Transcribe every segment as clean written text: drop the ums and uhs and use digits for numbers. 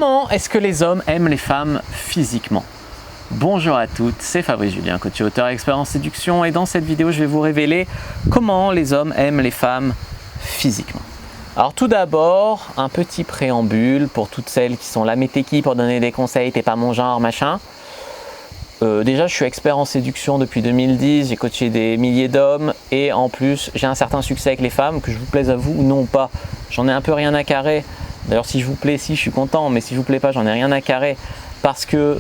Comment est-ce que les hommes aiment les femmes physiquement? Bonjour à toutes, c'est Fabrice Julien, coach et auteur expert en séduction, et dans cette vidéo, je vais vous révéler comment les hommes aiment les femmes physiquement. Alors tout d'abord, un petit préambule pour toutes celles qui sont là, mais t'es qui pour donner des conseils, t'es pas mon genre, machin. Déjà, je suis expert en séduction depuis 2010, j'ai coaché des milliers d'hommes et en plus, j'ai un certain succès avec les femmes, que je vous plaise à vous ou non pas. J'en ai un peu rien à carrer. D'ailleurs, si je vous plais, si je suis content, mais si je vous plais pas, j'en ai rien à carrer parce que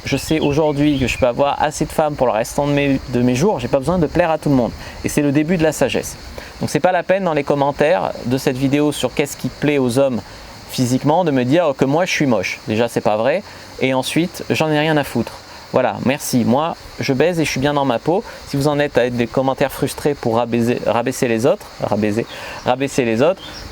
je sais aujourd'hui que je peux avoir assez de femmes pour le restant de mes jours. J'ai pas besoin de plaire à tout le monde et c'est le début de la sagesse. Donc c'est pas la peine dans les commentaires de cette vidéo sur qu'est-ce qui plaît aux hommes physiquement de me dire que moi je suis moche. Déjà c'est pas vrai et ensuite j'en ai rien à foutre. Voilà, merci. Moi, je baise et je suis bien dans ma peau. Si vous en êtes à être des commentaires frustrés pour rabaisser les autres,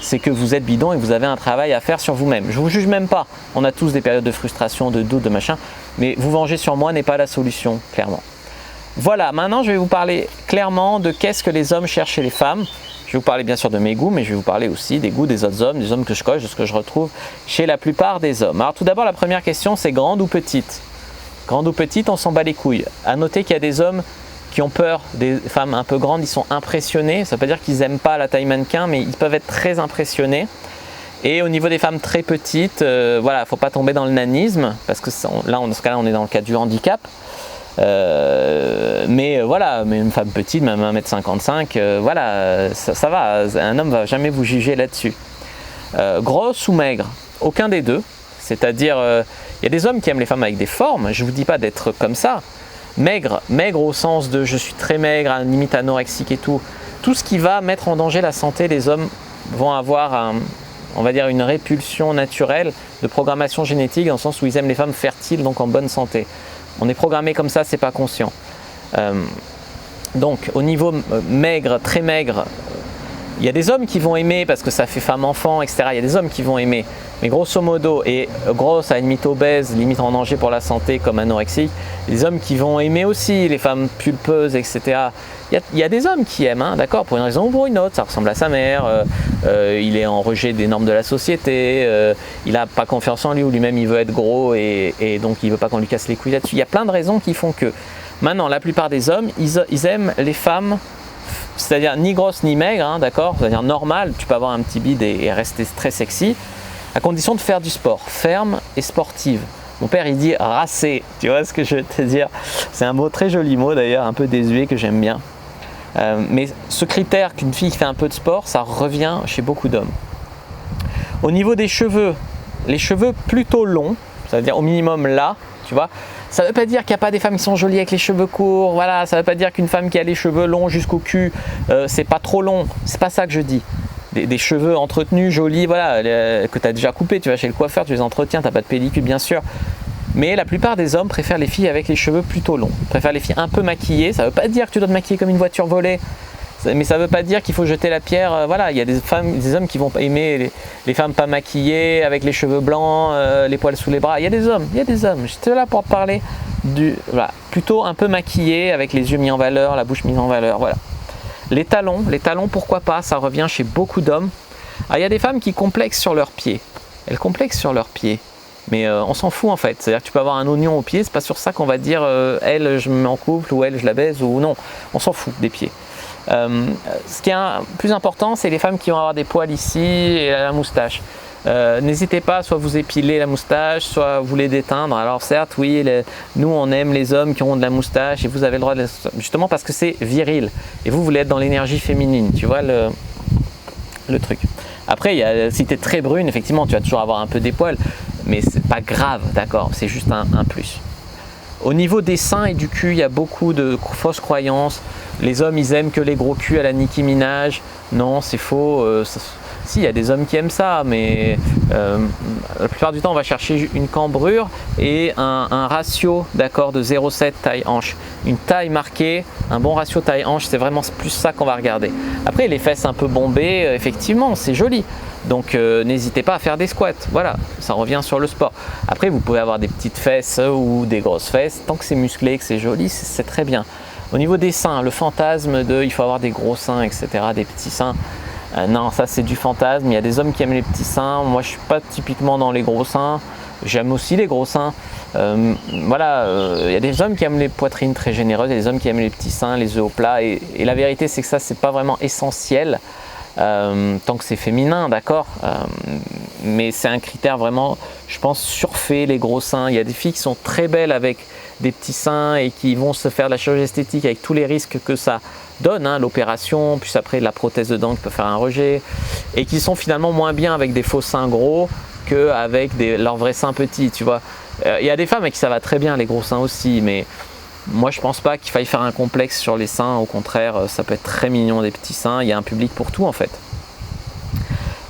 c'est que vous êtes bidon et que vous avez un travail à faire sur vous-même. Je ne vous juge même pas. On a tous des périodes de frustration, de doute, de machin. Mais vous venger sur moi n'est pas la solution, clairement. Voilà, maintenant je vais vous parler clairement de qu'est-ce que les hommes cherchent chez les femmes. Je vais vous parler bien sûr de mes goûts, mais je vais vous parler aussi des goûts des autres hommes, des hommes que je coach, de ce que je retrouve chez la plupart des hommes. Alors tout d'abord, la première question, c'est grande ou petite? Grande ou petite, on s'en bat les couilles. À noter qu'il y a des hommes qui ont peur des femmes un peu grandes, ils sont impressionnés. Ça ne veut pas dire qu'ils n'aiment pas la taille mannequin, mais ils peuvent être très impressionnés. Et au niveau des femmes très petites, voilà, il ne faut pas tomber dans le nanisme, parce que là, dans ce cas-là, on est dans le cas du handicap. Mais une femme petite, même 1m55, voilà, ça va. Un homme ne va jamais vous juger là-dessus. Grosse ou maigre, aucun des deux. C'est-à-dire, il y a des hommes qui aiment les femmes avec des formes, je ne vous dis pas d'être comme ça. Maigre au sens de je suis très maigre, à limite anorexique et tout. Tout ce qui va mettre en danger la santé, les hommes vont avoir, on va dire, une répulsion naturelle de programmation génétique, dans le sens où ils aiment les femmes fertiles, donc en bonne santé. On est programmé comme ça, c'est pas conscient. Donc, au niveau maigre, très maigre, il y a des hommes qui vont aimer parce que ça fait femme-enfant, etc. Il y a des hommes qui vont aimer. Mais grosso modo, et grosse à limite obèse, limite en danger pour la santé comme anorexique, des hommes qui vont aimer aussi les femmes pulpeuses, etc. Il y a des hommes qui aiment, hein, d'accord, pour une raison ou pour une autre. Ça ressemble à sa mère, il est en rejet des normes de la société, il n'a pas confiance en lui ou lui-même il veut être gros et donc il ne veut pas qu'on lui casse les couilles là-dessus. Il y a plein de raisons qui font que. Maintenant, la plupart des hommes, ils aiment les femmes, c'est-à-dire ni grosse ni maigre, hein, d'accord, c'est-à-dire normal, tu peux avoir un petit bide et rester très sexy, à condition de faire du sport, ferme et sportive. Mon père il dit racé, tu vois ce que je veux te dire? C'est un mot très joli mot d'ailleurs, un peu désuet que j'aime bien. Mais ce critère qu'une fille qui fait un peu de sport, ça revient chez beaucoup d'hommes. Au niveau des cheveux, les cheveux plutôt longs, c'est-à-dire au minimum là, tu vois, ça ne veut pas dire qu'il n'y a pas des femmes qui sont jolies avec les cheveux courts, voilà, ça ne veut pas dire qu'une femme qui a les cheveux longs jusqu'au cul, c'est pas trop long, c'est pas ça que je dis. Des cheveux entretenus, jolis, voilà, que tu as déjà coupés, tu vas chez le coiffeur, tu les entretiens, tu n'as pas de pellicule bien sûr. Mais la plupart des hommes préfèrent les filles avec les cheveux plutôt longs, préfèrent les filles un peu maquillées. Ça ne veut pas dire que tu dois te maquiller comme une voiture volée, mais ça ne veut pas dire qu'il faut jeter la pierre. Voilà, il y a des hommes qui vont aimer les femmes pas maquillées, avec les cheveux blancs, les poils sous les bras. Il y a des hommes, j'étais là pour te parler plutôt un peu maquillés, avec les yeux mis en valeur, la bouche mise en valeur, voilà. Les talons, pourquoi pas, ça revient chez beaucoup d'hommes. Il y a des femmes qui complexent sur leurs pieds. Elles complexent sur leurs pieds. Mais on s'en fout en fait. C'est-à-dire que tu peux avoir un oignon au pied, c'est pas sur ça qu'on va dire elle je me mets en couple ou elle je la baise ou non. On s'en fout des pieds. Ce qui est plus important, c'est les femmes qui vont avoir des poils ici et la moustache. N'hésitez pas, soit vous épilez la moustache, soit vous les déteindre. Alors certes, oui, nous on aime les hommes qui ont de la moustache et vous avez le droit de justement parce que c'est viril. Et vous voulez être dans l'énergie féminine, tu vois le truc. Après, si tu es très brune, effectivement, tu vas toujours avoir un peu des poils, mais c'est pas grave, d'accord, c'est juste un plus. Au niveau des seins et du cul, il y a beaucoup de fausses croyances. Les hommes, ils aiment que les gros culs à la Nicki Minaj. Non, c'est faux. Si, il y a des hommes qui aiment ça, mais la plupart du temps, on va chercher une cambrure et un ratio, d'accord, de 0,7 taille-hanche. Une taille marquée, un bon ratio taille-hanche, c'est vraiment plus ça qu'on va regarder. Après, les fesses un peu bombées, effectivement, c'est joli. Donc, n'hésitez pas à faire des squats. Voilà, ça revient sur le sport. Après, vous pouvez avoir des petites fesses ou des grosses fesses. Tant que c'est musclé, que c'est joli, c'est très bien. Au niveau des seins, le fantasme de il faut avoir des gros seins, etc., des petits seins. Non, ça c'est du fantasme. Il y a des hommes qui aiment les petits seins. Moi, je suis pas typiquement dans les gros seins. J'aime aussi les gros seins. Voilà, il y a des hommes qui aiment les poitrines très généreuses, il y a des hommes qui aiment les petits seins, les œufs au plat. Et la vérité, c'est que ça, c'est pas vraiment essentiel tant que c'est féminin, d'accord. Mais c'est un critère vraiment, je pense, surfait, les gros seins. Il y a des filles qui sont très belles avec des petits seins et qui vont se faire de la chirurgie esthétique avec tous les risques que ça donne, hein, l'opération, puis après la prothèse de dents qui peut faire un rejet, et qui sont finalement moins bien avec des faux seins gros qu'avec leurs vrais seins petits, tu vois. Il y a des femmes à qui ça va très bien, les gros seins aussi, mais moi je pense pas qu'il faille faire un complexe sur les seins. Au contraire, ça peut être très mignon des petits seins. Il y a un public pour tout en fait.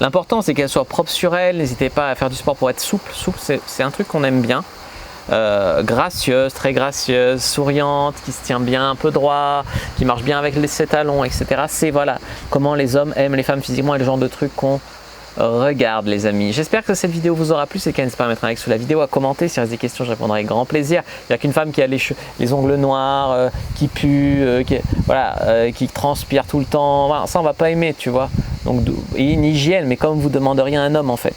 L'important c'est qu'elles soient propres sur elles. N'hésitez pas à faire du sport pour être souple. Souple, c'est un truc qu'on aime bien. Gracieuse, très gracieuse, souriante, qui se tient bien, un peu droit, qui marche bien avec ses talons, etc. C'est voilà comment les hommes aiment les femmes physiquement et le genre de truc qu'on regarde, les amis. J'espère que cette vidéo vous aura plu. C'est qu'à n'hésitez pas à mettre un like sous la vidéo, à commenter. Si vous avez des questions, je répondrai avec grand plaisir. Il n'y a qu'une femme qui a les ongles noirs, qui pue, qui transpire tout le temps. Voilà, ça, on va pas aimer, tu vois. Donc, et une hygiène, mais comme vous demanderiez à un homme en fait.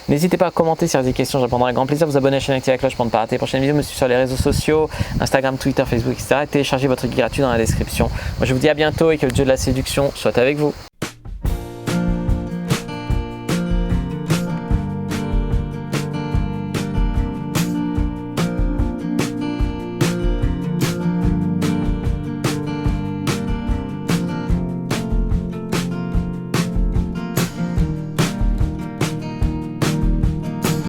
N'hésitez pas à commenter si vous avez des questions, je répondrai avec grand plaisir. Vous abonner à la chaîne, activer la cloche pour ne pas rater les prochaines vidéos. Me suivre sur les réseaux sociaux, Instagram, Twitter, Facebook, etc. Et téléchargez votre guide gratuit dans la description. Moi je vous dis à bientôt et que le dieu de la séduction soit avec vous.